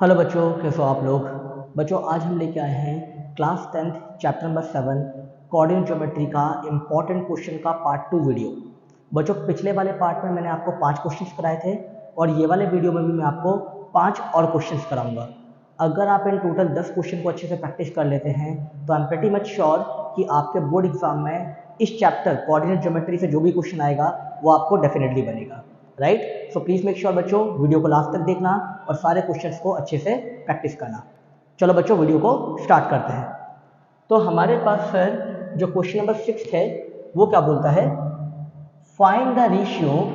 Hello बच्चों, कैसे हो आप लोग। बच्चों आज हम लेके आए हैं class 10th chapter number 7 coordinate geometry का इम्पॉर्टेंट क्वेश्चन का पार्ट 2 वीडियो। बच्चों पिछले वाले पार्ट में मैंने आपको 5 क्वेश्चंस कराए थे और ये वाले वीडियो में भी मैं आपको 5 और क्वेश्चंस कराऊंगा। अगर आप इन टोटल 10 क्वेश्चन को अच्छे से प्रैक्टिस कर लेते हैं तो I am pretty much sure कि आपके बोर्ड एग्जाम में इस चैप्टर कोऑर्डिनेट ज्योमेट्री से जो भी क्वेश्चन आएगा वो आपको डेफिनेटली बनेगा। Right, so please make sure बच्चों वीडियो को लास्ट तक देखना और सारे क्वेश्चंस को अच्छे से प्रैक्टिस करना। चलो बच्चों वीडियो को स्टार्ट करते हैं। तो हमारे पास सर जो क्वेश्चन नंबर 6 है वो क्या बोलता है, find the ratio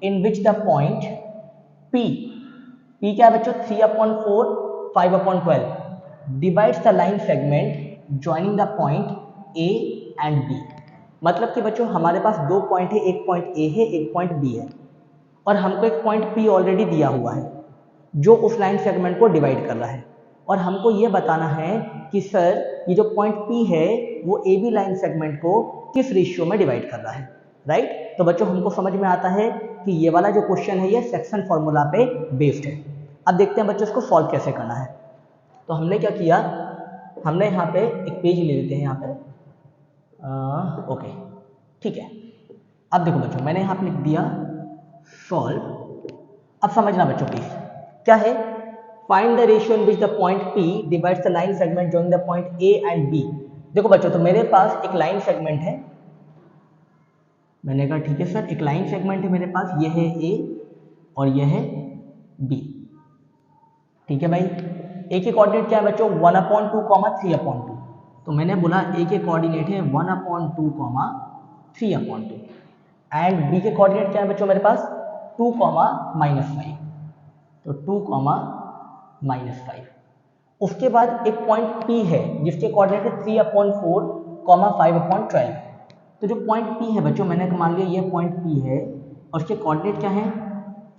in which the point P क्या है बच्चों 3/4 5/12 divides the line segment joining the point A and B। मतलब कि बच्चों हमारे पास दो पॉइंट है, एक पॉइंट A है एक पॉइंट B है और हमको एक पॉइंट P ऑलरेडी दिया हुआ है जो उस लाइन सेगमेंट को डिवाइड कर रहा है और हमको ये बताना है कि सर ये जो पॉइंट P है वो AB लाइन सेगमेंट को किस रेशियो में डिवाइड कर रहा है। राइट, तो बच्चों हमको समझ में आता है कि ये वाला जो क्वेश्चन है ये सेक्शन फॉर्मूला पे बेस्ड है। अब देखते हैं बच्चों इसको सॉल्व कैसे करना है। तो हमने क्या किया, हमने यहाँ पे एक पेज ले लेते हैं यहाँ पे। ओके ठीक है, अब देखो बच्चों मैंने यहाँ पे लिख दिया सॉल्व। अब समझना बच्चों प्लीज क्या है, find the ratio in which the point P divides the line segment joining the point A and B। देखो बच्चों तो मेरे पास एक लाइन सेगमेंट है, मैंने कहा ठीक है सर एक लाइन सेगमेंट है मेरे पास, ये है A और ये है B। ठीक है भाई, A के कोऑर्डिनेट क्या है बच्चों 1/2, 3/2। तो मैंने बोला A के कोऑर्डिनेट है 1/2, 3/2 एंड B के कोऑर्डिनेट क्या है बच्चों मेरे पास 2, -5। तो 2, -5। उसके बाद एक पॉइंट P है जिसके कोऑर्डिनेट है 3/4, 5/12। तो जो पॉइंट P है बच्चों मैंने मान लिया ये पॉइंट P है और उसके कोऑर्डिनेट क्या है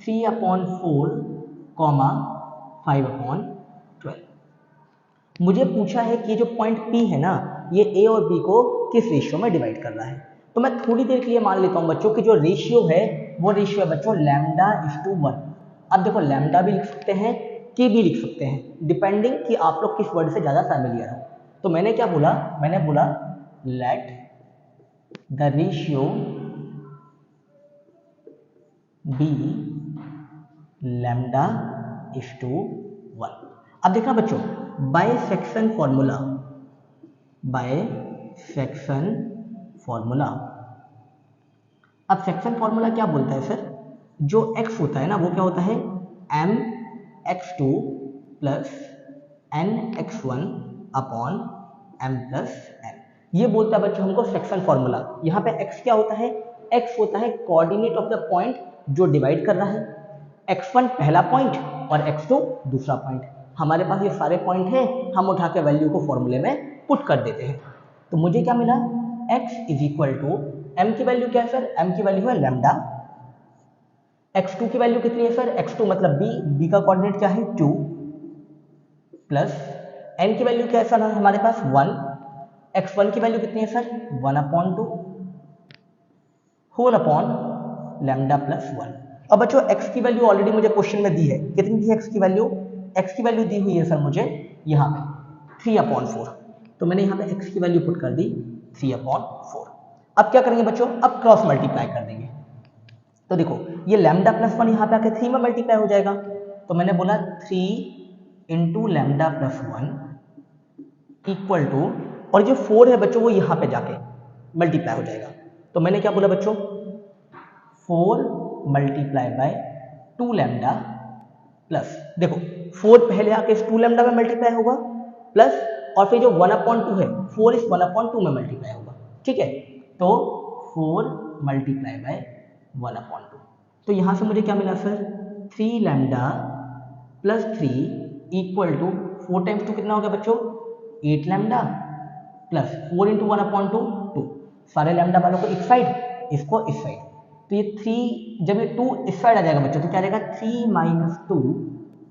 3/4, 5/12। मुझे पूछा है कि जो पॉइंट P है ना ये A और B को किस रेशियो में डिवाइड कर रहा है। तो मैं थोड़ी देर के लिए मान लेता हूँ बच्चों कि जो रेशियो है वो रेशियो है बच्चों λ:1। अब देखो लैम्डा भी लिख सकते हैं के भी लिख सकते हैं डिपेंडिंग कि आप लोग किस वर्ड से ज़्यादा फैमिलियर हो। तो मैंने क्या बोला, मैंने बोला लेट द रेशियो बी λ:1। अब देखना बच्चों by section formula, by section formula. अब सेक्शन फॉर्मूला क्या बोलता है सर, जो x होता है ना वो क्या होता है mx2 plus nx1 upon m plus n। ये बोलता है बच्चों हमको सेक्शन फॉर्मूला। यहाँ पे x क्या होता है, x होता है कोऑर्डिनेट ऑफ द पॉइंट जो डिवाइड कर रहा है, x1 पहला पॉइंट और x2 दूसरा पॉइंट। हमारे पास ये सारे पॉइंट है, हम उठा के वैल्यू को फॉर्मूले में पुट कर देते हैं। तो मुझे क्या मिला x is equal to m की वैल्यू क्या है सर, m की वैल्यू है लैम्डा, x2 की वैल्यू कितनी है सर, x2 मतलब b का कोऑर्डिनेट क्या है 2 प्लस n की वैल्यू क्या है सर हमारे पास 1, x1 की वैल्यू कितनी है sir 1/2 whole upon lambda plus 1। अब बच्चों x की वैल्यू ऑलरेडी मुझे क्वेश्चन में दी है, कितनी दी है x की वैल्यू, x की वैल्यू दी हुई है सर मुझे यहाँ पे 3/4। तो मैंने यहाँ पे x की वैल्यू पुट कर दी 3/4। अब क्या करेंगे बच्चों, अब क्रॉस मल्टीप्लाई कर देंगे। तो देखो ये लैम्डा प्लस 1 यहाँ पे आके 3 में मल्टीप्लाई हो जाएगा। तो मैंने बोला 3 into lambda plus 1 equal to, और जो 4 है बच्चों वो यहाँ पे जाके मल्टीप्लाई हो जाएगा। तो मैंने क्या बोला बच्चों 4 मल्टीप्लाई बाय 2 लैम्डा प्लस, देखो 4 पहले आके इस 2 लैम्डा में मल्टीप्लाई होगा प्लस और फिर जो 1/2 है 4 इस 1/2 में मल्टीप्लाई होगा। ठीक है, तो 4 मल्टीप्लाई बाय 1/2। तो यहाँ से मुझे क्या मिला sir 3 lambda plus 3 equal to 4 times 2 कितना हो गया बच्चों 8 लैम्डा प्लस 4 इंटू 1/2 2। सारे लैम्डा वालों को इस साइड, इसको इस साइड। तो ये 3 जब ये 2 इस साइड आ जाएगा बच्चों तो क्या रहेगा 3 - 2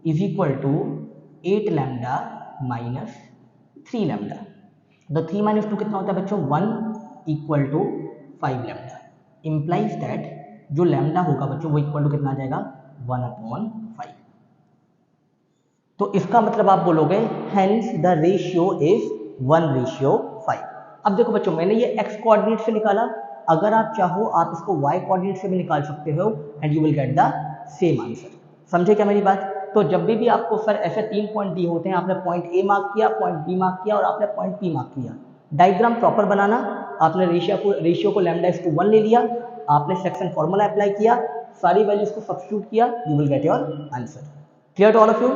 is equal to 8 lambda minus 3 lambda. तो 3 - 2 कितना होता है बच्चों 1 equal to 5 lambda. Implies that जो लैम्डा होगा बच्चों वो इक्वल टू कितना आ जाएगा 1/5। तो इसका मतलब आप बोलोगे हेंस द रेशियो इज 1:5। अब देखो बच्चों, मैंने ये x कोऑर्डिनेट से निकाला, अगर आप चाहो आप इसको y कोऑर्डिनेट से भी निकाल सकते हो and you will get the same answer. समझे क्या मेरी बात? तो जब भी आपको सर ऐसे 3 पॉइंट दिए होते हैं, आपने पॉइंट ए मार्क किया, पॉइंट बी मार्क किया और आपने पॉइंट पी मार्क किया, डायग्राम प्रॉपर बनाना। आपने रेशियो को λ/1 ले लिया, आपने सेक्शन फॉर्मूला अप्लाई किया, सारी वैल्यूज को सब्स्टिट्यूट किया, you will get your answer. Clear to all of you?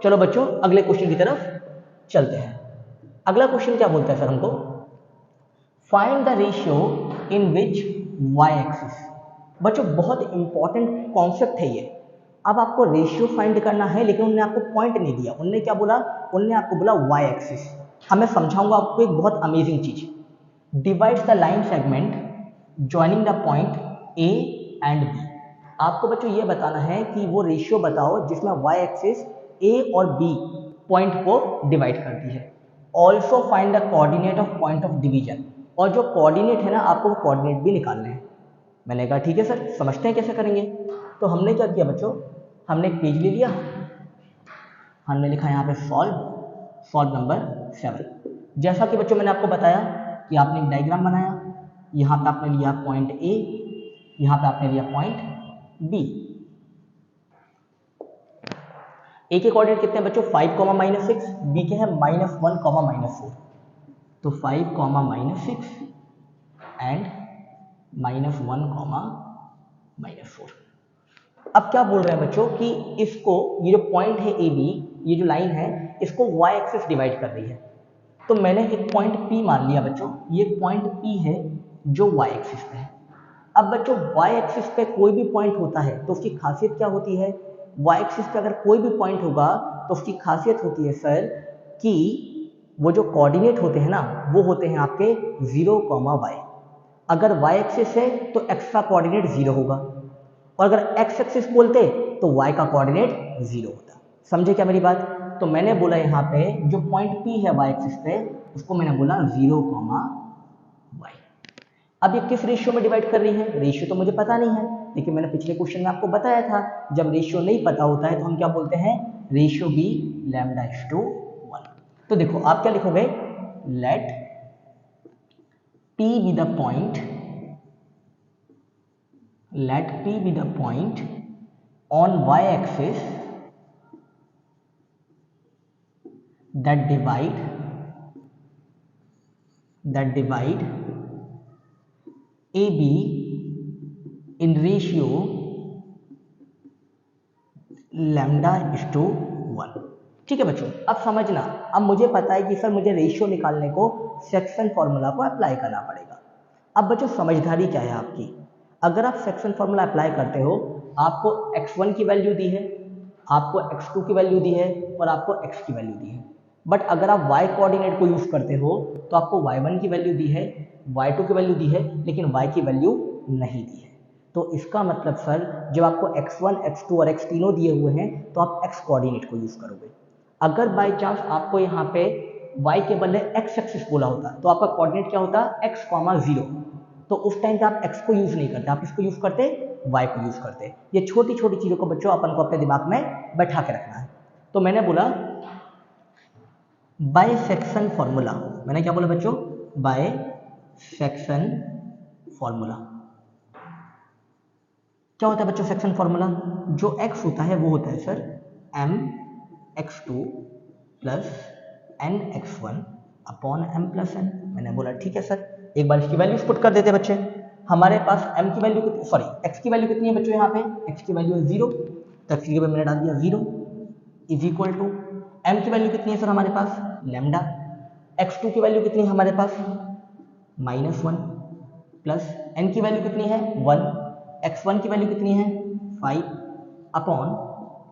चलो बच्चों अगले क्वेश्चन की तरफ चलते हैं। अगला क्वेश्चन क्या बोलता है सर हमको, find the ratio in which y axis. बच्चों बहुत इंपॉर्टेंट कॉन्सेप्ट है ये। अब आपको रेशियो फाइंड करना है, लेकिन उन्होंने आपको पॉइंट नहीं दिया। उन्होंने क्या बोला? उन्होंने आपको बोला y एक्सिस। मैं समझाऊंगा आपको एक बहुत अमेजिंग चीज। Divides the line segment joining the point a and b। आपको बच्चों ये बताना है कि वो रेशियो बताओ जिसमें y एक्सिस a और b पॉइंट को डिवाइड करती है। Also find the coordinate of point of division. और जो कोऑर्डिनेट है ना, आपको वो कोऑर्डिनेट भी निकालने हैं। मैंने कहा ठीक है सर, समझते हैं कैसे करेंगे। तो हमने क्या किया बच्चों, हमने एक पेज ले लिया, हमने लिखा यहाँ पे सॉल्व नंबर 7। जैसा कि बच्चों मैंने आपको बताया कि आपने एक डायग्राम बनाया, यहाँ पे आपने लिया पॉइंट ए, यहाँ पे आपने लिया पॉइंट बी। ए के कोऑर्डिनेट कितने हैं बच्चों? 5, -6, बी के हैं -1, -4। तो 5, -6 एंड -1, -4। अब क्या बोल रहे हैं बच्चों कि इसको, ये जो पॉइंट है ए बी, ये जो लाइन है, इसको y एक्सिस डिवाइड कर रही है। तो मैंने एक पॉइंट P मान लिया बच्चों, ये पॉइंट P है जो y एक्सिस पे है। अब बच्चों y एक्सिस पे कोई भी पॉइंट होता है तो उसकी खासियत क्या होती है? y एक्सिस पे अगर कोई भी पॉइंट होगा तो उसकी खासियत होती है सर कि वो जो कोऑर्डिनेट होते हैं ना, वो होते हैं आपके 0, y। अगर y एक्सिस है तो x का कोऑर्डिनेट 0 होगा, और अगर x एक्सिस बोलते तो y का कोऑर्डिनेट 0 होता। समझे क्या मेरी बात? तो मैंने बोला यहाँ पे जो पॉइंट P है y एक्सिस पे, उसको मैंने बोला 0, y। अब ये किस रेशियो में डिवाइड कर रही है? रेशियो तो मुझे पता नहीं है, लेकिन मैंने पिछले क्वेश्चन में आपको बताया था जब रेशियो नहीं पता होता है तो हम क्या बोलते हैं? Ratio be λ/1। तो देखो आप क्या लिखोगे, let P be the point, let P be the point on y axis that divide AB in ratio λ/1। ठीक है बच्चों, अब समझना। अब मुझे पता है कि सर मुझे रेशियो निकालने को सेक्शन फॉर्मूला को अप्लाई करना पड़ेगा। अब बच्चों समझदारी क्या है आपकी, अगर आप सेक्शन फॉर्मूला अप्लाई करते हो, आपको x1 की वैल्यू दी है, आपको x2 की वैल्यू दी है और आपको x की वैल्यू दी है। बट अगर आप y कोऑर्डिनेट को यूज करते हो तो आपको y1 की वैल्यू दी है, y2 की वैल्यू दी है, लेकिन y की वैल्यू नहीं दी है। तो इसका मतलब सर जब आपको x1, x2 और x तीनों दिए हुए हैं तो आप x कोऑर्डिनेट को यूज करोगे। अगर बाई चांस आपको यहाँ पे y के बदले x एक्सिस बोला होता तो आपका कोऑर्डिनेट क्या होता? x, 0। तो उस टाइम पे आप x को यूज नहीं करते, आप इसको यूज करते, y को यूज करते। ये छोटी छोटी चीजों को बच्चों अपन को अपने दिमाग में बैठा के रखना है। तो मैंने बोला बाय सेक्शन फॉर्मूला, मैंने क्या बोला बच्चों? By section formula. क्या होता है बच्चों सेक्शन फॉर्मूला? जो x होता है वो होता है sir mx2 plus nx1 upon m+n। मैंने बोला ठीक है सर, एक बार इसकी वैल्यूज पुट कर देते बच्चे। हमारे पास m की वैल्यू कितनी, सॉरी x की वैल्यू कितनी है बच्चों? यहाँ पे x की वैल्यू है 0, तो x की वैल्यू मैंने डाल दिया 0 इज इक्वल टू m की वैल्यू कितनी है सर हमारे पास? लैम्डा। x2 की वैल्यू कितनी है हमारे पास? -1 प्लस n की वैल्यू कितनी है? 1। x1 की वैल्यू कितनी है? 5 अपॉन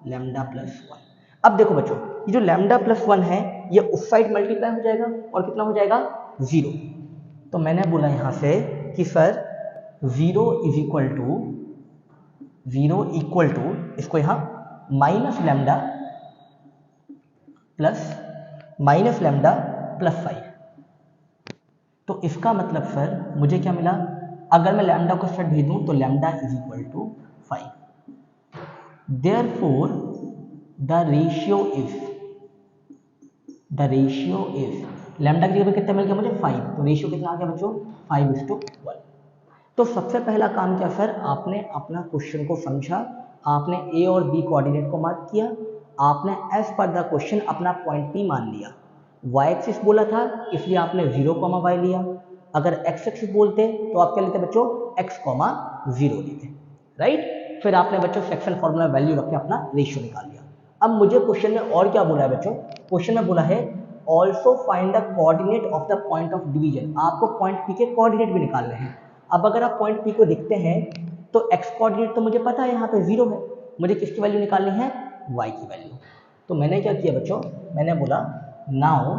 λ+1। अब देखो बच्चों, ये जो λ+1 है ये उस साइड मल्टीप्लाई हो जाएगा और कितना हो जाएगा? 0। तो मैंने बोला यहाँ से कि सर 0 इक्वल टू इसको यहाँ -λ+5। तो इसका मतलब सर मुझे क्या मिला? अगर मैं लैम्डा को सेट भेज दूं तो λ = 5। Therefore the ratio is the ratio is, lambda की जगह कितना मिल गया मुझे 5, तो रेशियो कितना आ गया बच्चों 5:1। तो सबसे पहला काम क्या सर, आपने अपना क्वेश्चन को समझा, आपने ए और बी कोऑर्डिनेट को मार्क किया, आपने एज पर द क्वेश्चन अपना पॉइंट पी मान लिया, वाई एक्सिस बोला था इसलिए आपने 0, y लिया, अगर एक्स एक्सिस बोलते तो आप क्या लेते बच्चों x, 0 लेते, राइट। फिर आपने बच्चों सेक्शन फॉर्मूला वैल्यू रख के अपना रेशियो निकाल लिया। अब मुझे क्वेश्चन में और क्या बोला है बच्चों, क्वेश्चन में बोला है also find the coordinate of the point of division, आपको पॉइंट पी के कोऑर्डिनेट भी निकालने हैं। अब अगर आप पॉइंट पी को देखते हैं तो x कोऑर्डिनेट तो मुझे पता है यहाँ पे 0 है, मुझे किसकी वैल्यू निकालनी है, y की वैल्यू। तो मैंने क्या किया बच्चों, मैंने बोला नाउ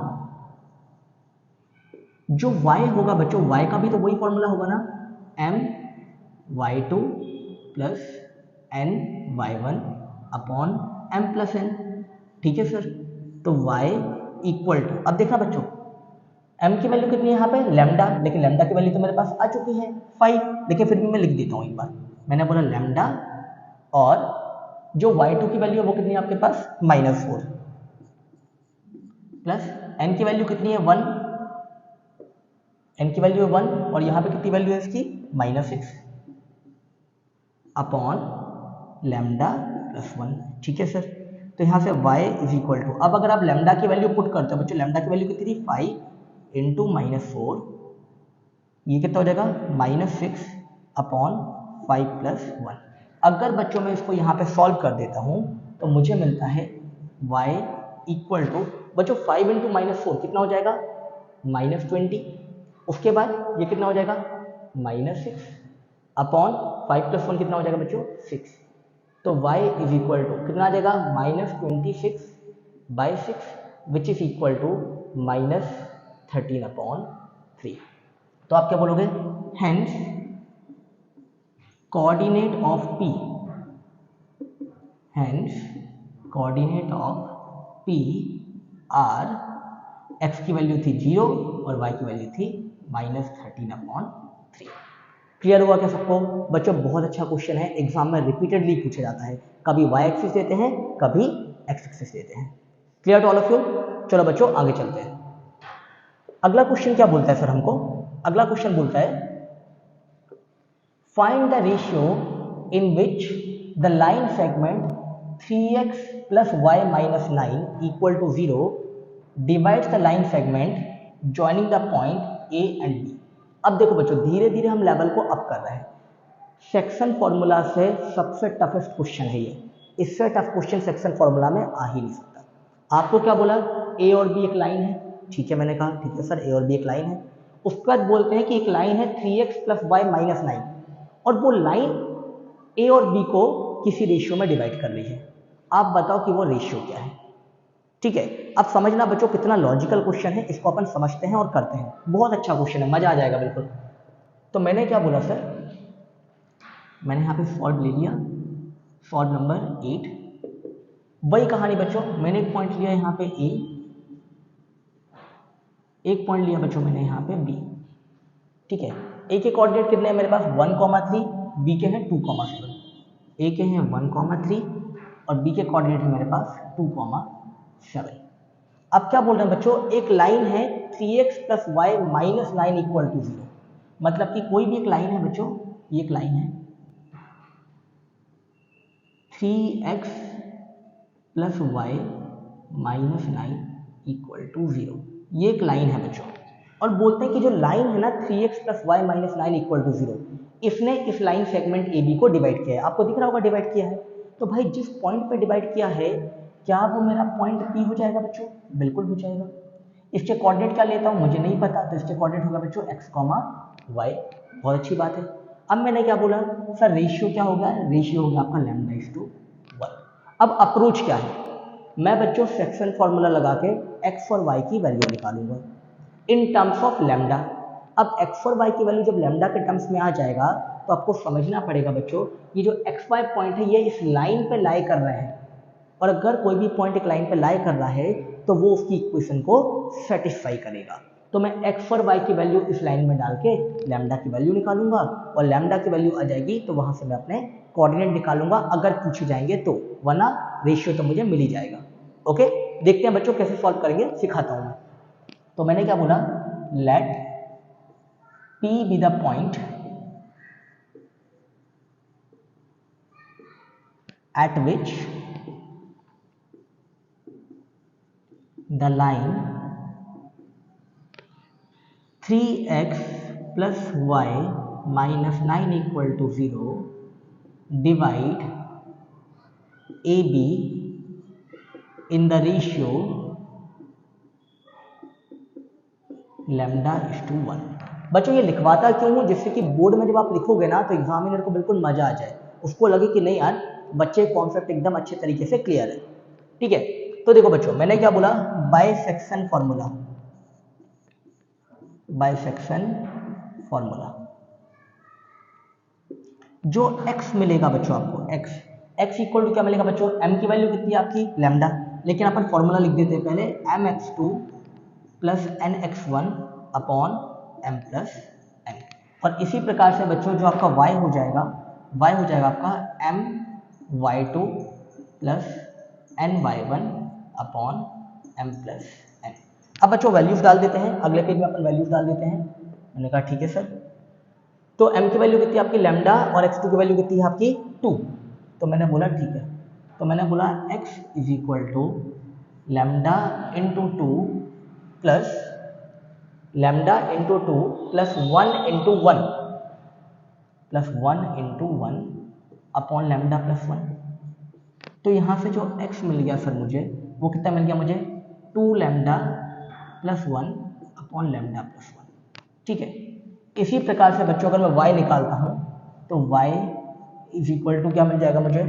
जो y होगा बच्चों, y का भी तो वही फॉर्मूला होगा ना, my2 plus ny1 upon m plus n, ठीक है सर। तो y इक्वल टू, अब देखना बच्चों m की वैल्यू कितनी है यहाँ पे लैम्डा, लेकिन लैम्डा की वैल्यू तो मेरे पास आ चुकी है 5, देखिए फिर भी मैं लिख देता हूँ एक बार, मैंने बोला लैम्डा और जो y2 की वैल्यू है वो कितनी है आपके पास -4 प्लस n की वैल्यू कितनी है 1, n की वैल्यू है 1 और यहाँ पे कितनी वैल्यू है इसकी -6 अपॉन लैम्डा प्लस 1, ठीक है सर। तो यहाँ से y इज इक्वल टू, अब अगर आप लैम्डा की वैल्यू पुट करते हो बच्चों, लैम्डा की वैल्यू कितनी थी 5 इंटू -4, ये कितना हो जाएगा -6 अपॉन 5 प्लस 1। अगर बच्चों मैं इसको यहाँ पे सॉल्व कर देता हूँ तो मुझे मिलता है y इक्वल टू बच्चों 5 इंटू -4 कितना हो जाएगा -20, उसके बाद ये कितना हो जाएगा -6 अपॉन 5 प्लस 1 कितना हो जाएगा बच्चों 6, तो y इज इक्वल टू कितना आ जाएगा -26/6 विच इज इक्वल टू -13/3। तो आप क्या बोलोगे, hence coordinate of P, hence coordinate of P are, x की वैल्यू थी 0 और y की वैल्यू थी -13/3। क्लियर हुआ क्या सबको बच्चों, बहुत अच्छा क्वेश्चन है, एग्जाम में रिपीटेडली पूछा जाता है, कभी y एक्सिस देते हैं कभी x एक्सिस देते हैं। Clear to all of you, चलो बच्चों आगे चलते हैं। अगला क्वेश्चन क्या बोलता है सर हमको, अगला क्वेश्चन बोलता है find the ratio in which the line segment 3x plus y minus 9 equal to 0 divides the line segment joining the point a and b। अब देखो बच्चों धीरे धीरे हम लेवल को अप कर रहे हैं, सेक्शन फॉर्मूला से सबसे टफेस्ट क्वेश्चन है ये, इससे टफ क्वेश्चन सेक्शन फॉर्मूला में आ ही नहीं सकता। आपको क्या बोला, a और b एक लाइन है, ठीक है मैंने कहा ठीक है सर a और b एक लाइन है, उसके बाद बोलते हैं कि एक लाइन है 3x प्लस y माइनस 9 और वो लाइन a और b को किसी रेशियो में डिवाइड कर रही है, आप बताओ कि वो रेशियो क्या है। ठीक है, अब समझना बच्चों कितना लॉजिकल क्वेश्चन है, इसको अपन समझते हैं और करते हैं, बहुत अच्छा क्वेश्चन है, मजा आ जाएगा बिल्कुल। तो मैंने क्या बोला सर, मैंने यहाँ पे सॉल्व ले लिया, सॉल्व नंबर 8, वही कहानी बच्चों, मैंने एक पॉइंट लिया यहाँ पे a, एक पॉइंट लिया बच्चों मैंने यहाँ पे b, ठीक है। a के कोऑर्डिनेट कितने हैं मेरे पास 1,3, b के हैं 2,7, a के हैं 1,3 और b के कोऑर्डिनेट है मेरे पास 2,7। अब क्या बोल रहे हैं बच्चों, एक लाइन है 3x plus Y minus 9 equal to 0, मतलब कि कोई भी एक लाइन है बच्चों, ये एक लाइन है 3x plus Y minus 9 equal to 0, ये एक लाइन है बच्चों, और बोलते हैं कि जो लाइन है ना 3x plus Y minus 9 equal to 0, इसने इस लाइन सेगमेंट ए बी को डिवाइड किया है, आपको दिख रहा होगा डिवाइड किया है। तो भाई जिस पॉइंट पे डिवाइड किया है क्या वो मेरा पॉइंट पी हो जाएगा बच्चों, बिल्कुल हो जाएगा। इसके कोऑर्डिनेट क्या लेता हूँ मुझे नहीं पता, तो इसके कोऑर्डिनेट होगा बच्चों x, y, बहुत अच्छी बात है। अब मैंने क्या बोला सर, रेशियो क्या होगा, रेशियो होगा आपका λ/1। अब अप्रोच क्या है, मैं बच्चों सेक्शन फॉर्मूला लगा के x और y की वैल्यू निकालूंगा इन टर्म्स ऑफ लैम्डा। अब x और y की वैल्यू जब लैम्डा के टर्म्स में आ जाएगा तो आपको समझना पड़ेगा बच्चों, ये जो x y पॉइंट है ये इस लाइन पे लाई कर रहे हैं, और अगर कोई भी पॉइंट एक लाइन पे लाई कर रहा है तो वो उसकी इक्वेशन को सेटिस्फाई करेगा। तो मैं x और y की वैल्यू इस लाइन में डाल के लैम्डा की वैल्यू निकालूंगा, और लैम्डा की वैल्यू आ जाएगी तो वहां से मैं अपने कोऑर्डिनेट निकालूंगा अगर पूछे जाएंगे तो, वरना रेशियो तो मुझे मिल ही जाएगा। ओके, देखते हैं बच्चों कैसे सॉल्व करेंगे, सिखाता हूँ मैं। तो मैंने क्या बोला, let P be the point at which the line 3x plus y minus 9 equal to 0 divide AB in the ratio lambda is to 1। बच्चों ये लिखवाता क्यों हूँ, जिससे कि बोर्ड में जब आप लिखोगे ना तो एग्जामिनर को बिल्कुल मजा आ जाए, उसको लगे कि नहीं यार बच्चे कॉन्सेप्ट एकदम अच्छे तरीके से क्लियर है। ठीक है, तो देखो बच्चों मैंने क्या बोला, बाइसेक्शन फॉर्मूला, बाइसेक्शन फॉर्मूला जो x मिलेगा बच्चों आपको, x इक्वल टू क्या मिलेगा बच्चों, m की वैल्यू कितनी है आपकी, लैम्डा, लेकिन अपन फॉर्मूला लिख देते हैं पहले, mx2 plus nx1 upon m plus n। और इसी प्रकार से बच्चों जो आपका y हो जाएगा आपका my2 plus ny1 upon m plus n। अब बच्चों वैल्यूज डाल देते हैं, अगले पेज में अपन वैल्यूज डाल देते हैं। मैंने कहा ठीक है सर, तो m की वैल्यू कितनी है आपकी लैम्डा और x2 की वैल्यू कितनी है आपकी 2। तो मैंने बोला ठीक है, तो मैंने बोला x is equal to lambda into 2 plus lambda into 2 plus 1 into 1 plus 1 into 1 upon lambda plus 1। तो यहाँ से जो x मिल गया सर मुझे, वो कितना मिल गया मुझे, 2 lambda plus 1 upon lambda plus 1। ठीक है, इसी प्रकार से बच्चों अगर मैं y निकालता हूँ तो y इज इक्वल टू क्या मिल जाएगा मुझे,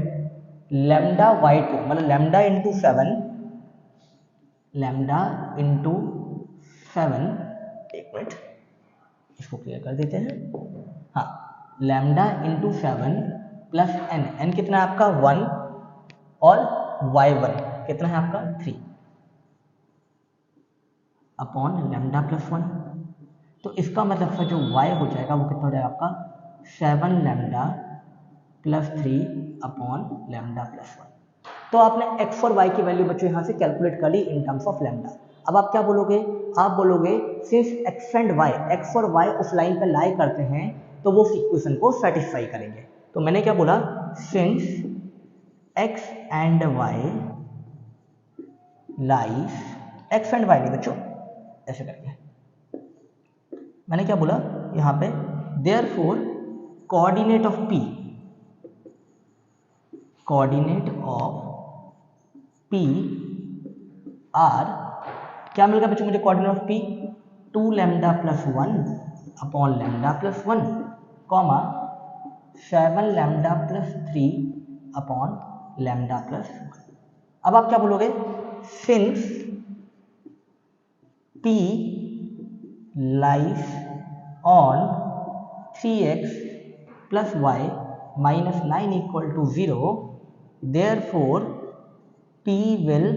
लैम्डा y2 मतलब लैम्डा इंटू 7, लैम्डा इंटू 7, एक मिनट इसको क्लियर कर देते हैं, हाँ लैम्डा इंटू 7 प्लस n कितना है आपका 1 और y1 कितना है आपका 3 अपॉन लैम्डा प्लस 1। तो इसका मतलब सर जो y हो जाएगा वो कितना हो जाएगा आपका 7 lambda plus 3 upon lambda plus 1। तो आपने x और y की वैल्यू बच्चों यहाँ से कैलकुलेट कर ली इन टर्म्स ऑफ लैम्डा। अब आप क्या बोलोगे, आप बोलोगे since x and y, x और y उस लाइन पर लाई करते हैं तो वो इक्वेशन को सेटिस्फाई करेंगे। तो मैंने क्या बोला, since x and y lies, x and y नहीं बच्चों ऐसे करके, मैंने क्या बोला यहाँ पे, therefore coordinate of p, coordinate of p are, क्या मिल गया बच्चों मुझे coordinate of p, 2 lambda plus 1 upon lambda plus 1 comma 7 lambda plus 3 upon lambda plus 1। अब आप क्या बोलोगे, since p lies on 3x plus y minus 9 equal to 0, therefore p will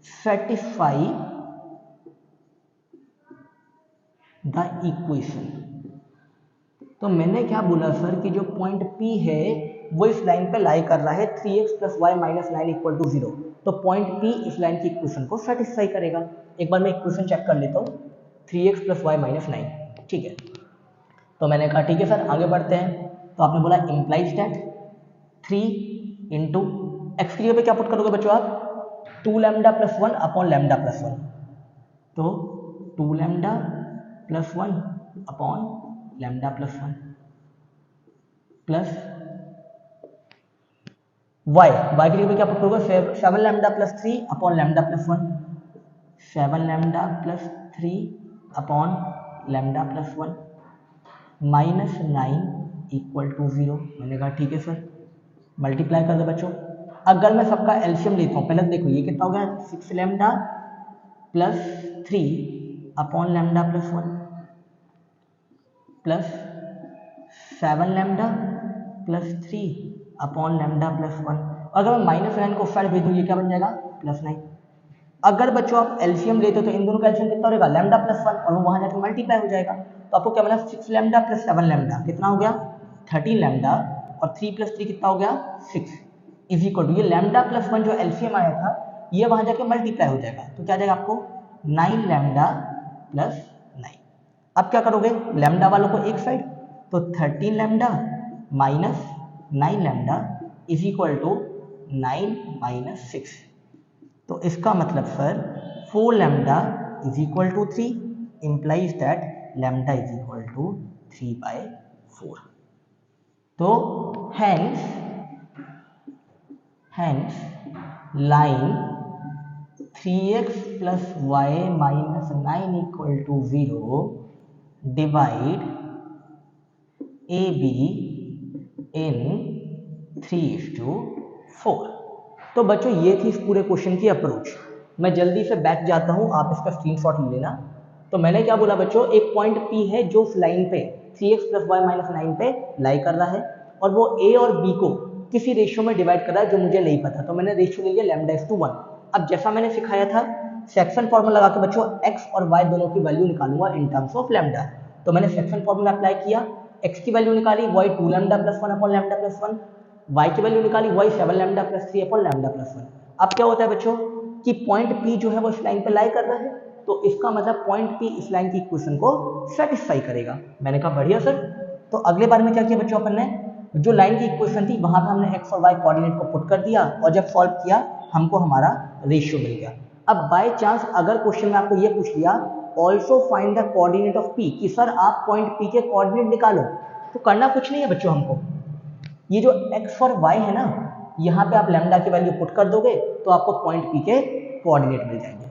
satisfy the equation। तो मैंने क्या बोला सर कि जो पॉइंट P है वो इस लाइन पे लाई कर रहा है 3x plus Y minus 9 equal to 0, तो पॉइंट P इस लाइन की इक्वेशन को सेटिस्फाई करेगा। एक बार मैं इक्वेशन चेक कर लेता हूँ, 3x प्लस वाई माइनस 9, ठीक है। तो मैंने कहा ठीक है सर आगे बढ़ते हैं, तो आपने बोला इम्प्लाइज दैट 3 इंटू एक्स की जगह पे क्या पुट करोगे बच्चों आप, 2 lambda plus 1 upon lambda plus 1, तो 2 lambda plus 1 upon lambda plus 1 plus y की जगह पे क्या पुट करोगे, 7 lambda plus 3 upon lambda plus 1, 7 lambda plus 3 upon lambda plus 1 minus 9 equal to 0। मैंने कहा ठीक है सर, मल्टीप्लाई कर दो बच्चों। अगर मैं सबका एलसीएम लेता हूँ, पहले देखो ये कितना हो गया, 6 lambda plus 3 upon lambda plus 1 plus 7 lambda plus 3 upon lambda plus 1। अगर मैं माइनस 9 को उस साइड भेज दूँ, ये क्या बन जाएगा, प्लस 9। अगर बच्चों आप एलसीएम लेते हो तो इन दोनों का एलसीएम कितना होगा, लैम्डा प्लस 1, और वो वहाँ जाकर मल्टीप्लाई हो जाएगा। तो आपको क्या मिला, 6 लैम्डा प्लस 7 लैम्डा कितना हो गया, 13 लैम्डा, और 3 प्लस 3 कितना हो गया, 6 इज इक्वल टू, ये लैम्डा प्लस 1 जो एलसीएम आया था ये वहां जाके मल्टीप्लाई हो जाएगा, तो क्या आ जाएगा आपको 9 लैम्डा प्लस 9। अब क्या करोगे, लैम्डा वालों को एक साइड, तो 13 lambda minus 9 lambda is equal to 9 minus 6। तो इसका मतलब sir 4 lambda is equal to 3, implies that lambda is equal to 3/4. तो hence line 3x plus y minus 9 equal to 0 divide AB in 3:4। तो बच्चों ये थी इस पूरे क्वेश्चन की अप्रोच। मैं जल्दी से बैक जाता हूँ, आप इसका स्क्रीनशॉट ले लेना। तो मैंने क्या बोला बच्चों, एक पॉइंट P है जो उस लाइन पे 3x plus y minus 9 पे लाई कर रहा है और वो A और B को किसी रेशियो में डिवाइड कर रहा है जो मुझे नहीं पता, तो मैंने रेशियो ले लिया λ/1। अब जैसा मैंने सिखाया था सेक्शन फॉर्मूला लगा के बच्चों x और y दोनों की वैल्यू निकालूंगा इन टर्म्स ऑफ लैम्डा। तो मैंने सेक्शन फॉर्मूला अप्लाई किया, x की वैल्यू निकाली y 2 lambda plus 1 upon lambda plus 1, y की वैल्यू निकाली y 7 lambda plus 3 upon lambda plus 1। अब क्या होता है बच्चों कि पॉइंट P जो है वो इस लाइन पे लाई कर रहा है, तो इसका मतलब पॉइंट P इस लाइन की इक्वेशन को सेटिस्फाई करेगा। मैंने कहा बढ़िया सर। तो अगले बार में क्या किया बच्चों, अपन ने जो लाइन की इक्वेशन थी वहां पे हमने x और y कोऑर्डिनेट को पुट कर दिया और जब सॉल्व किया हमको हमारा रेशियो मिल गया। अब बाय चांस अगर क्वेश्चन में आपको ये पूछ लिया also find the coordinate of P, कि सर आप पॉइंट P के कोऑर्डिनेट निकालो, तो करना कुछ नहीं है बच्चों, हमको ये जो x और y है ना, यहाँ पे आप लैम्डा की वैल्यू पुट कर दोगे तो आपको पॉइंट P के कोऑर्डिनेट मिल जाएंगे।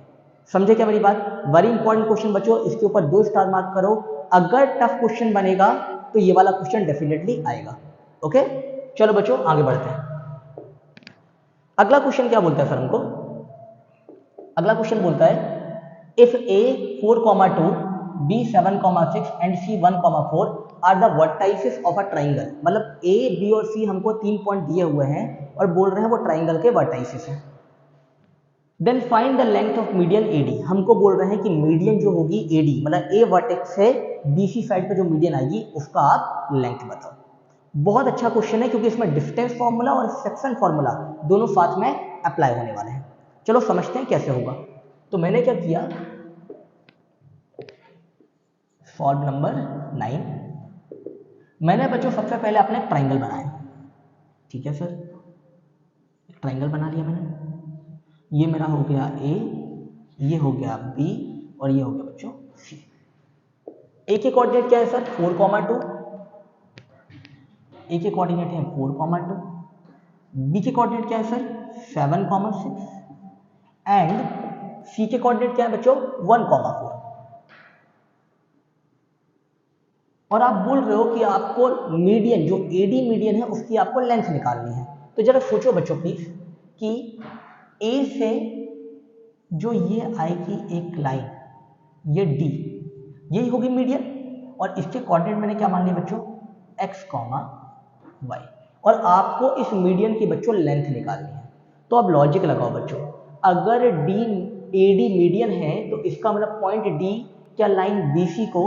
समझे क्या मेरी बात? वेरी इंपॉर्टेंट क्वेश्चन बच्चों, इसके ऊपर 2 स्टार मार्क करो। अगर टफ क्वेश्चन बनेगा तो ये वाला क्वेश्चन डेफिनेटली आएगा। ओके चलो बच्चों आगे बढ़ते हैं। अगला क्वेश्चन क्या बोलता है सर हमको, अगला क्वेश्चन बोलता है if a 4,2 b 7,6 and c 1,4 are the vertices of a triangle. मतलब a b और c हमको 3 पॉइंट दिए हुए हैं और बोल रहे हैं वो ट्राइंगल के वर्टाइसेस हैं। Then find the length of median AD, हमको बोल रहे हैं कि मीडियन जो होगी AD मतलब A वर्टेक्स से BC साइड पे जो मीडियन आएगी उसका आप लेंथ बताओ। बहुत अच्छा क्वेश्चन है क्योंकि इसमें डिस्टेंस फॉर्मूला और सेक्शन फॉर्मूला दोनों साथ में अप्लाई होने वाले हैं। चलो समझते हैं कैसे होगा। तो मैंने क्या किया, सॉल्व नंबर 9, मैंने बच्चों सबसे पहले अपने ट्राइंगल बनाया। ठीक है सर, ट्राइंगल बना लिया मैंने, ये मेरा हो गया A, ये हो गया B और ये हो गया बच्चों C। A के कोऑर्डिनेट क्या है सर 4,2, A के कोऑर्डिनेट है 4,2, B के कोऑर्डिनेट क्या है सर 7,6 एंड C के कोऑर्डिनेट क्या है बच्चों 1,4। और आप बोल रहे हो कि आपको मीडियन जो AD मीडियन है उसकी आपको लेंथ निकालनी है। तो जरा सोचो बच्चों प्लीज कि A से जो ये आएगी एक लाइन, ये D, यही होगी मीडियन और इसके कोऑर्डिनेट मैंने क्या मान लिया बच्चों x, y, और आपको इस मीडियन की बच्चों लेंथ निकालनी है। तो अब लॉजिक लगाओ बच्चों, अगर AD मीडियन है तो इसका मतलब पॉइंट D क्या लाइन BC को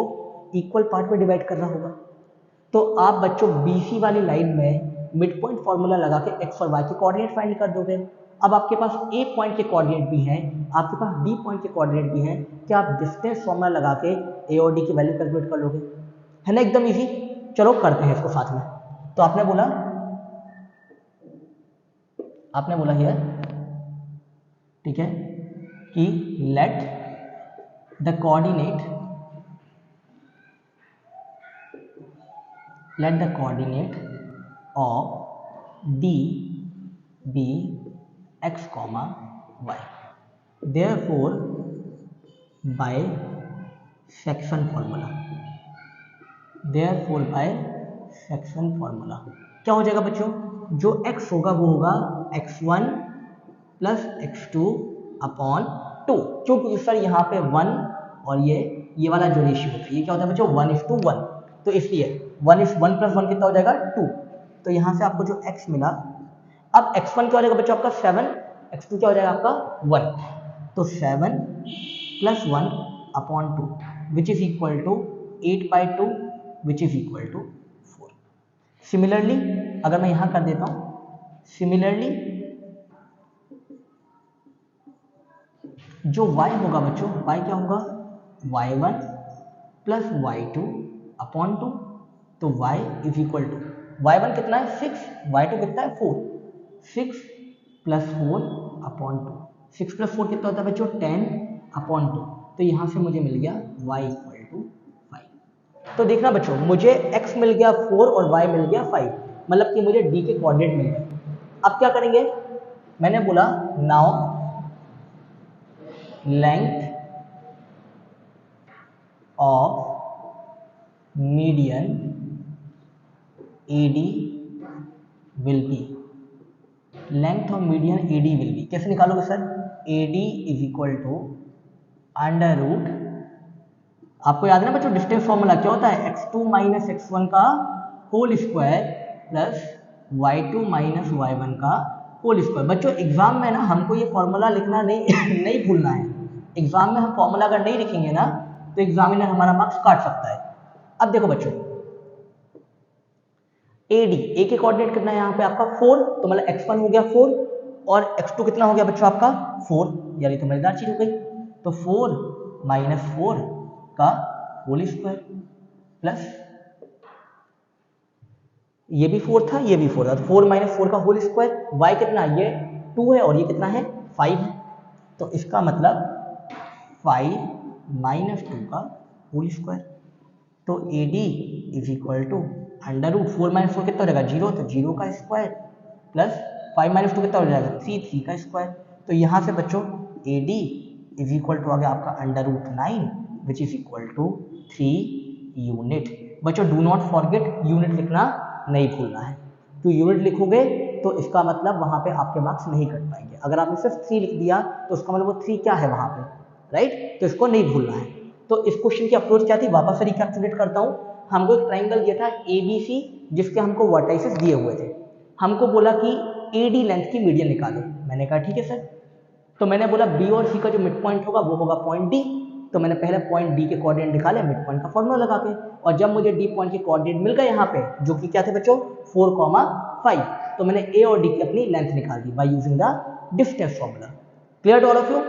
इक्वल पार्ट में डिवाइड कर रहा होगा। तो आप बच्चों BC वाली लाइन में मिड पॉइंट फॉर्मूला लगा के x और y के कोऑर्डिनेट फाइंड कर दोगे। अब आपके पास A पॉइंट के कोऑर्डिनेट भी हैं, आपके पास B पॉइंट के कोऑर्डिनेट भी हैं, क्या आप डिस्टेंस फॉर्मूला लगा के A और D की वैल्यू कैलकुलेट कर लोगे? है ना एकदम इजी। चलो करते हैं इसको साथ में। तो आपने बोला हियर, ठीक है, कि let the coordinate of D be x, y. Therefore, by section formula क्या हो जाएगा बच्चों, जो x होगा वो होगा x1 प्लस x2 अपॉन 2, क्योंकि सर यहाँ पे 1 और ये वाला जो रेशियो होता है ये क्या होता है बच्चों 1:1, तो इसलिए 1 प्लस 1 कितना हो जाएगा 2। तो यहाँ से आपको जो x मिला, अब x1 क्या हो जाएगा बच्चों आपका 7, x2 क्या हो जाएगा आपका 1, तो 7 plus 1 upon 2 which is equal to 8/2 which is equal to 4। Similarly अगर मैं यहाँ कर देता हूँ, सिमिलरली जो y होगा बच्चों, y क्या होगा, y1 प्लस y2 अपॉन 2। तो y is equal to, y1 कितना है 6, y2 कितना है 4, 6 प्लस 4 अपॉन 2, 6 प्लस 4 कितना होता है बच्चों 10 अपॉन 2। तो यहाँ से मुझे मिल गया y इक्वल टू 5। तो देखना बच्चों, मुझे x मिल गया 4 और y मिल गया 5, मतलब कि मुझे d के कोऑर्डिनेट मिल गए। अब क्या करेंगे, मैंने बोला now length of median AD will be, length of median AD will be कैसे निकालोगे sir, AD is equal to under root, आपको याद है ना बच्चों डिस्टेंस फॉर्मूला क्या होता है, x2 माइनस x1 का whole square plus y2 minus y1 का होल स्क्वायर। बच्चों एग्जाम में ना हमको ये फॉर्मूला लिखना नहीं नहीं भूलना है, एग्जाम में हम फॉर्मूला अगर नहीं लिखेंगे ना तो एग्जामिनर हमारा मार्क्स काट सकता है। अब देखो बच्चों AD, A के कोऑर्डिनेट कितना है यहाँ पे आपका 4, तो मतलब x1 हो गया 4 और x2 कितना हो गया बच्चों आपका 4, यानी तो मजेदार चीज हो गई। तो 4 माइनस 4 का होल स्क्वायर प्लस ये भी 4 था, ये भी 4 था, तो 4 माइनस 4 का होल स्क्वायर, y कितना, ये 2 है और ये कितना है 5 है, तो इसका मतलब 5 माइनस 2 का होल स्क्वायर। तो AD is equal to under root 4 minus 4 कितना हो जाएगा 0, तो 0 का स्क्वायर प्लस 5 माइनस 2 कितना हो जाएगा 3, 3 का स्क्वायर। तो यहाँ से बच्चों AD इज इक्वल टू आ गया आपका under root 9 which is equal to 3 unit. बच्चों डू नॉट फॉरगेट यूनिट लिखना नहीं भूलना है, तो यूनिट लिखोगे तो इसका मतलब वहाँ पे आपके मार्क्स नहीं कट पाएंगे। अगर आपने सिर्फ 3 लिख दिया तो उसका मतलब वो 3 क्या है वहाँ पे, राइट, तो इसको नहीं भूलना है। तो इस क्वेश्चन की अप्रोच क्या थी, वापस से रिकैपिचुलेट करता हूँ। हमको एक ट्राइंगल दिया था ABC जिसके हमको वर्टाइसेस दिए हुए थे, हमको बोला कि AD लेंथ की मीडियन निकालो, मैंने कहा ठीक है सर। तो मैंने बोला B और C का जो मिड पॉइंट होगा वो होगा पॉइंट D, तो मैंने पहले पॉइंट D के कोऑर्डिनेट निकाले मिड पॉइंट का फॉर्मूला लगा के, और जब मुझे D पॉइंट के कोऑर्डिनेट मिल गए यहाँ पे जो कि क्या थे बच्चों 4, 5, तो मैंने A और D की अपनी लेंथ निकाल दी by using the distance formula. Clear to all of you?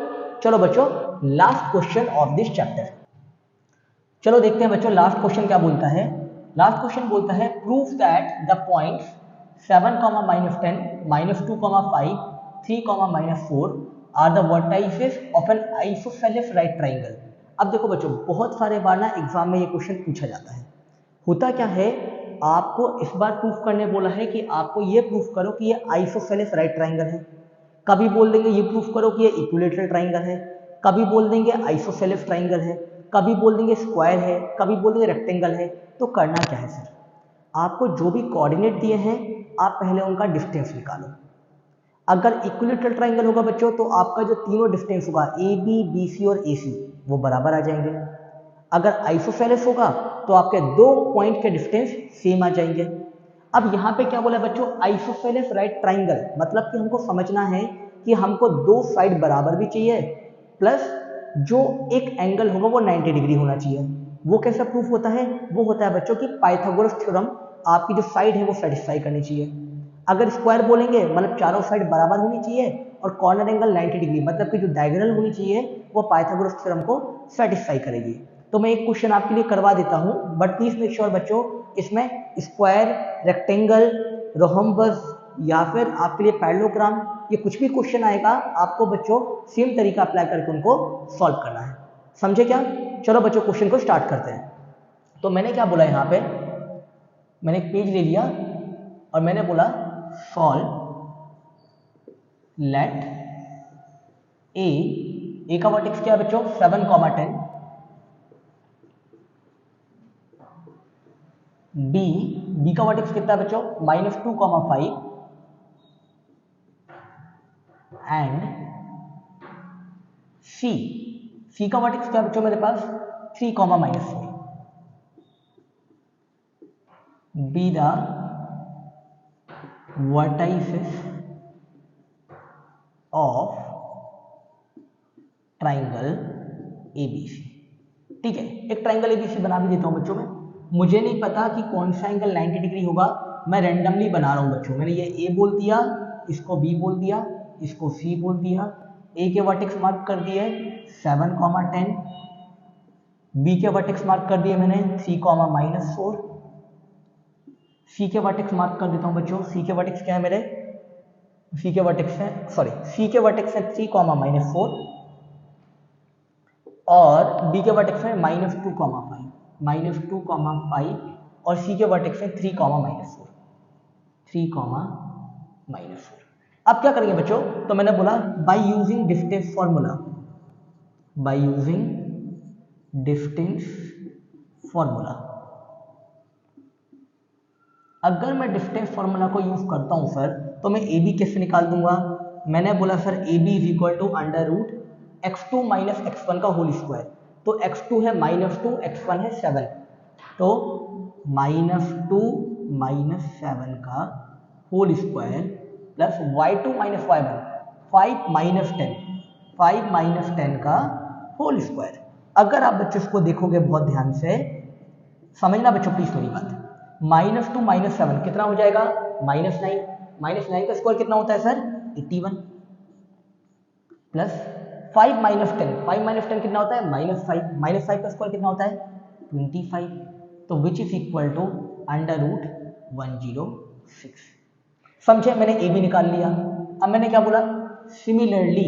चलो बच्चों last question of this chapter, चलो देखते हैं बच्चों लास्ट क्वेश्चन क्या बोलता है। लास्ट क्वेश्चन बोलता है proof that the points 7, -10, -2, 5, 3, -4 are the vertices of an isosceles right triangle. अब देखो बच्चों बहुत सारे बार ना एग्जाम में ये क्वेश्चन पूछा जाता है। होता क्या है, आपको इस बार प्रूफ करने बोला है कि आपको ये प्रूफ करो कि ये आइसोसेलेस राइट ट्राइंगल है, कभी बोल देंगे ये प्रूफ करो कि ये इक्विलेटरल ट्राइंगल है, कभी बोल देंगे आइसोसेलेस ट्राइंगल है, कभी बोल देंगे स्क्वायर है, कभी बोल देंगे रेक्टेंगल है। तो करना क्या है सर, आपको जो भी कोऑर्डिनेट दिए हैं आप पहले उनका डिस्टेंस निकालो। अगर इक्विलेटरल ट्राइंगल होगा बच्चों तो आपका जो तीनों डिस्टेंस होगा AB, BC और AC वो बराबर आ जाएंगे। अगर आइसोसेलेस होगा तो आपके दो पॉइंट के डिस्टेंस सेम आ जाएंगे। अब यहाँ पे क्या बोला है बच्चों, आइसोसेलेस राइट ट्राइंगल, मतलब कि हमको समझना है कि हमको दो साइड बराबर भी चाहिए प्लस जो एक एंगल होगा वो 90 डिग्री होना चाहिए। वो कैसा प्रूफ होता है, वो होता है बच्चों कि पाइथागोरस थ्योरम आपकी जो साइड है वो सेटिस्फाई करनी चाहिए। अगर स्क्वायर बोलेंगे मतलब चारों साइड बराबर होनी चाहिए और कॉर्नर एंगल 90 डिग्री, मतलब कि जो डायगोनल होनी चाहिए वो पाइथागोरस थ्योरम को सेटिस्फाई करेगी। तो मैं एक क्वेश्चन आपके लिए करवा देता हूं, बट प्लीज मेक श्योर बच्चों इसमें स्क्वायर, रेक्टेंगल, रोहम्बस या फिर आपके लिए पैरेललोग्राम, ये कुछ भी क्वेश्चन आएगा आपको बच्चों सेम तरीका अप्लाई करके उनको सॉल्व करना है, समझे क्या? चलो बच्चों क्वेश्चन को स्टार्ट करते हैं। तो मैंने क्या बोला यहाँ पे, मैंने एक पेज ले लिया और मैंने बोला सॉल्व लेट ए का वर्टेक्स क्या है बच्चों 7, 10, बी का वर्टेक्स कितना है बच्चों -2, 5 एंड सी का वर्टेक्स क्या है बच्चों मेरे पास 3, -3 be the vertices of triangle ABC। ठीक है, एक ट्राइंगल ABC बना भी देता हूं बच्चों में। मुझे नहीं पता कि कौन सा एंगल 90 डिग्री होगा, मैं रैंडमली बना रहा हूं बच्चों। मैंने ये A बोल दिया, इसको B बोल दिया, इसको C बोल दिया, ए के वर्टेक्स मार्क कर दिए 7, 10, बी के वर्टेक्स मार्क कर दिए मैंने 3, -4, सी के वर्टेक्स मार्क कर देता हूं बच्चों। सी के वर्टेक्स क्या है मेरे, सी के वर्टेक्स है 3, -4 और बी के वर्टेक्स है -2, 5 और सी के वर्टेक्स है 3, -4 अब क्या करेंगे बच्चों, तो मैंने बोला बाय यूजिंग डिस्टेंस फॉर्मूला, अगर मैं डिस्टेंस फॉर्मूला को यूज करता हूं सर तो मैं ए बी कैसे निकाल दूंगा। मैंने बोला sir A B is equal to √x2 - x1 का होल स्क्वायर। तो x2 है -2, x1 है 7, तो -2 - 7 का whole square plus y2 - y1 5 - 10 का होल स्क्वायर। अगर आप बच्चों इसको देखोगे बहुत ध्यान से, समझना बच्चों प्लीज मेरी बात, -2 - 7 कितना हो जाएगा, -9 का स्क्वायर कितना होता है सर 81 प्लस 5 - 10 कितना होता है -5 का स्क्वायर कितना होता है 25, तो विच इज इक्वल टू √106। समझे, मैंने ए बी निकाल लिया। अब मैंने क्या बोला, सिमिलरली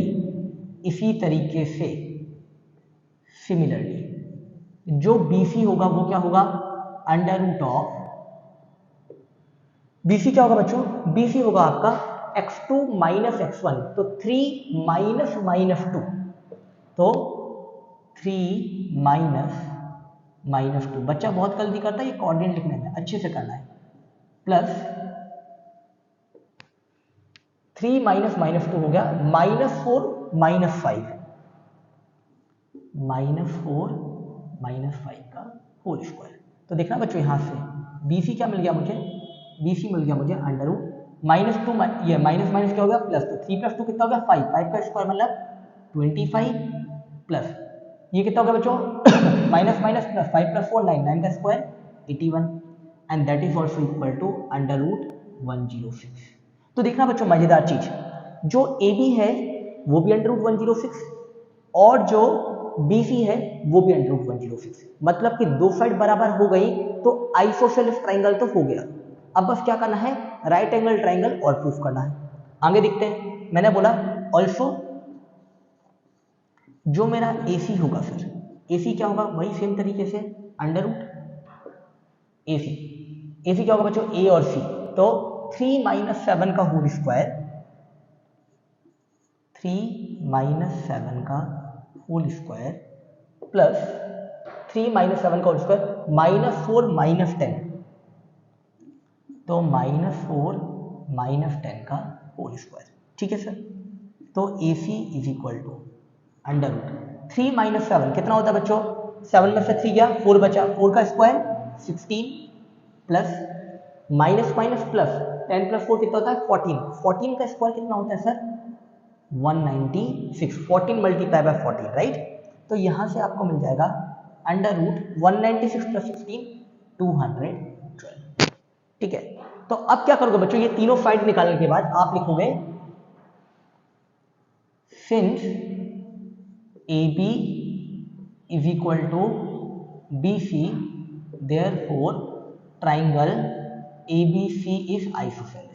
इसी तरीके से जो BC होगा वो क्या होगा √ऑफ BC क्या होगा बच्चों, BC होगा आपका x2 - x1, तो 3 - -2, तो 3 - -2। बच्चा बहुत गलती करता है ये कोऑर्डिनेट लिखने में, अच्छे से करना है, प्लस 3 - -2 हो गया -4 - 5 का होल स्क्वायर। तो देखना बच्चों यहाँ से BC क्या मिल गया मुझे, BC मिल गया मुझे √-2 ये माइनस क्या हो गया प्लस, तो 3 + 2 कितना हो गया 5 का स्क्वायर मतलब 25 प्लस ये कितना हो गया बच्चों माइनस प्लस 5 + 4 9 का square 81 and that is also equal to √106। तो देखना बच्चों मजेदार चीज, जो AB है वो भी √106 और जो BC है वो भी √106, मतलब कि दो साइड बराबर हो गई तो आइसोसेलेस ट्राइंगल तो हो गया। अब बस क्या करना है, राइट एंगल ट्राइंगल और प्रूफ करना है। आगे देखते हैं, मैंने बोला ऑल्सो जो मेरा AC होगा सर, AC क्या होगा वही सेम तरीके से AC क्या होगा बच्चों A और C, तो 3 - 7 का होल स्क्वायर प्लस 3 - 7 का होल स्क्वायर -4 - 10, तो -4 - 10 का होल स्क्वायर। ठीक है सर, तो AC इज इक्वल टू √3 - 7 कितना होता है बच्चों, 7 में से 3 गया 4 बचा, 4 का स्क्वायर 16 प्लस माइनस प्लस 10 + 4 कितना होता है 14 का स्क्वायर कितना होता है सर 196, 14 × 14 राइट। तो यहां से आपको मिल जाएगा √196 + 16 212। ठीक है, तो अब क्या करोगे बच्चों, ये तीनों साइड निकालने के बाद आप लिखोगे since AB is equal to BC therefore triangle ABC is isosceles.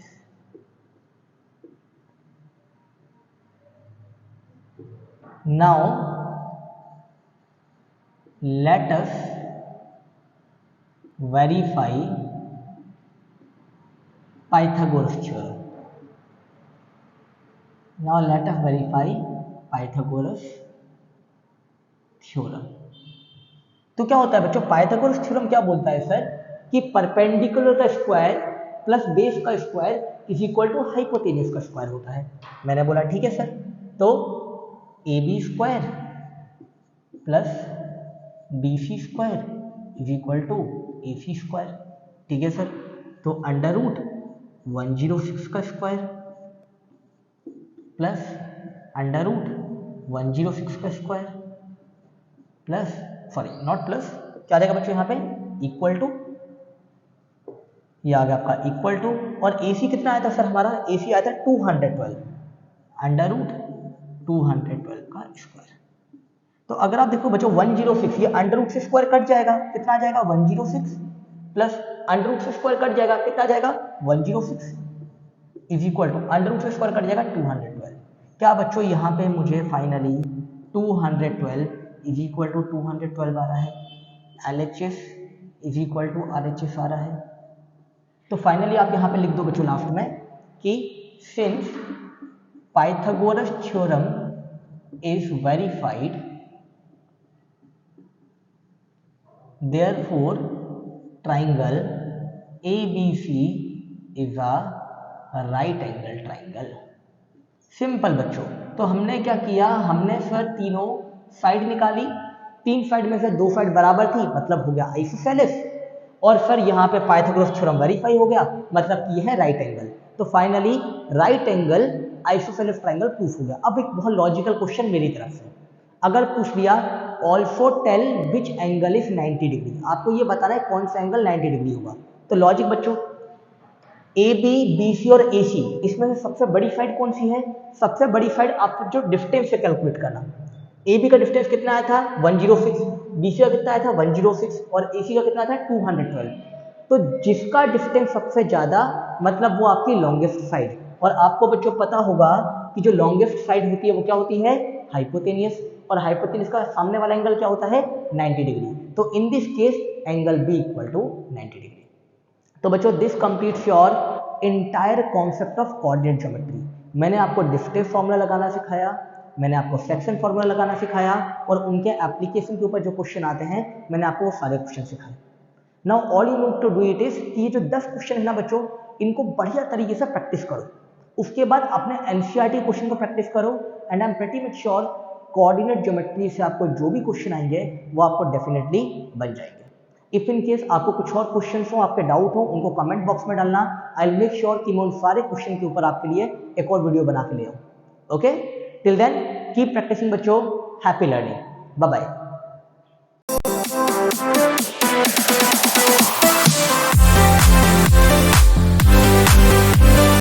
Now let us verify Pythagoras theorem. Now let us verify Pythagoras theorem. तो क्या होता है बच्चों, पाइथागोरस थ्योरम क्या बोलता है सर कि परपेंडिकुलर का स्क्वायर प्लस बेस का square is equal to hypotenuse का स्क्वायर होता है। मैंने बोला ठीक है सर, तो AB square plus BC square is equal to AC square. ठीक है सर, तो √106 का स्क्वायर प्लस √106 का square plus sorry not plus, क्या आ जाएगा बच्चों यहाँ पे इक्वल टू, ये आ गया आपका इक्वल टू, और AC कितना आया था सर हमारा, AC आया था 212 212 का स्क्वायर। तो अगर आप देखो बच्चों 106, ये अंडर रूट से स्क्वायर कट जाएगा, कितना आ जाएगा 106 प्लस अंडर रूट से स्क्वायर कट जाएगा, कितना आ जाएगा 106 is equal to under root से स्क्वायर कट जाएगा 212। क्या बच्चों यहाँ पे मुझे फाइनली 212 इज इक्वल टू 212 आ रहा है, LHS is equal to RHS आ रहा है। तो फाइनली आप यहाँ पे लिख दो बच्चों लास्ट में कि since Pythagoras theorem is verified therefore triangle ABC is a right angle triangle। Simple बच्चों, तो हमने क्या किया, हमने सर तीनों साइड निकाली, तीन साइड में से दो साइड बराबर थी, मतलब हो गया आइसोसेलेस, और सर यहाँ पे पाइथागोरस थ्योरम वेरीफाई हो गया, मतलब कि यह है राइट एंगल। तो finally right angle isosceles triangle proof हो गया। अब एक बहुत लॉजिकल क्वेश्चन मेरी तरफ से, अगर पूछ लिया also tell which angle is 90 degree, आपको ये बताना है कौन सा एंगल 90 डिग्री होगा। तो लॉजिक बच्चों ए बी, बी सी और ए सी, इसमें से सबसे बड़ी साइड कौन सी है, सबसे बड़ी साइड आपको जो डिस्टेंस से कैलकुलेट करना। ए बी का डिस्टेंस कितना आया था 106, बी सी का कितना आया था 106 और ए सी का कितना था 212। तो जिसका डिस्टेंस सबसे ज़्यादा मतलब वो आपकी लॉन्गेस्ट साइड, और आपको बच्चों पता होगा कि जो लॉन्गेस्ट साइड होती है वो क्या होती है हाइपोटेनियस, और हाइपोटेनियस का सामने वाला एंगल क्या होता है 90 डिग्री। तो in this case angle be equal to 90 degree. तो बच्चों this completes your entire concept of coordinate geometry. मैंने आपको डिस्टेंस फॉर्मूला लगाना सिखाया, मैंने आपको सेक्शन फॉर्मूला लगाना सिखाया, और उनके एप्लीकेशन के ऊपर जो क्वेश्चन आते हैं मैंने आपको वो सारे क्वेश्चन सिखाए। Now all you need to do it is कि ये जो 10 क्वेश्चन है ना बच्चों, इनको बढ़िया तरीके से प्रैक्टिस करो। उसके बाद अपने एनसीईआरटी क्वेश्चन को प्रैक्टिस करो, and I am pretty much sure coordinate geometry से आपको जो भी क्वेश्चन आएंगे वो आपको डेफिनेटली बन जाएंगे। इफ इन केस आपको कुछ और क्वेश्चन हो, आपके डाउट हो, उनको कमेंट बॉक्स में डालना। आई विल मेक श्योर कि मैं उन सारे क्वेश्चन के ऊपर आपके लिए एक और वीडियो बना के ले आऊँ। Okay, till then keep practising बच्चों, हैप्पी लर्निंग, बाय बाय।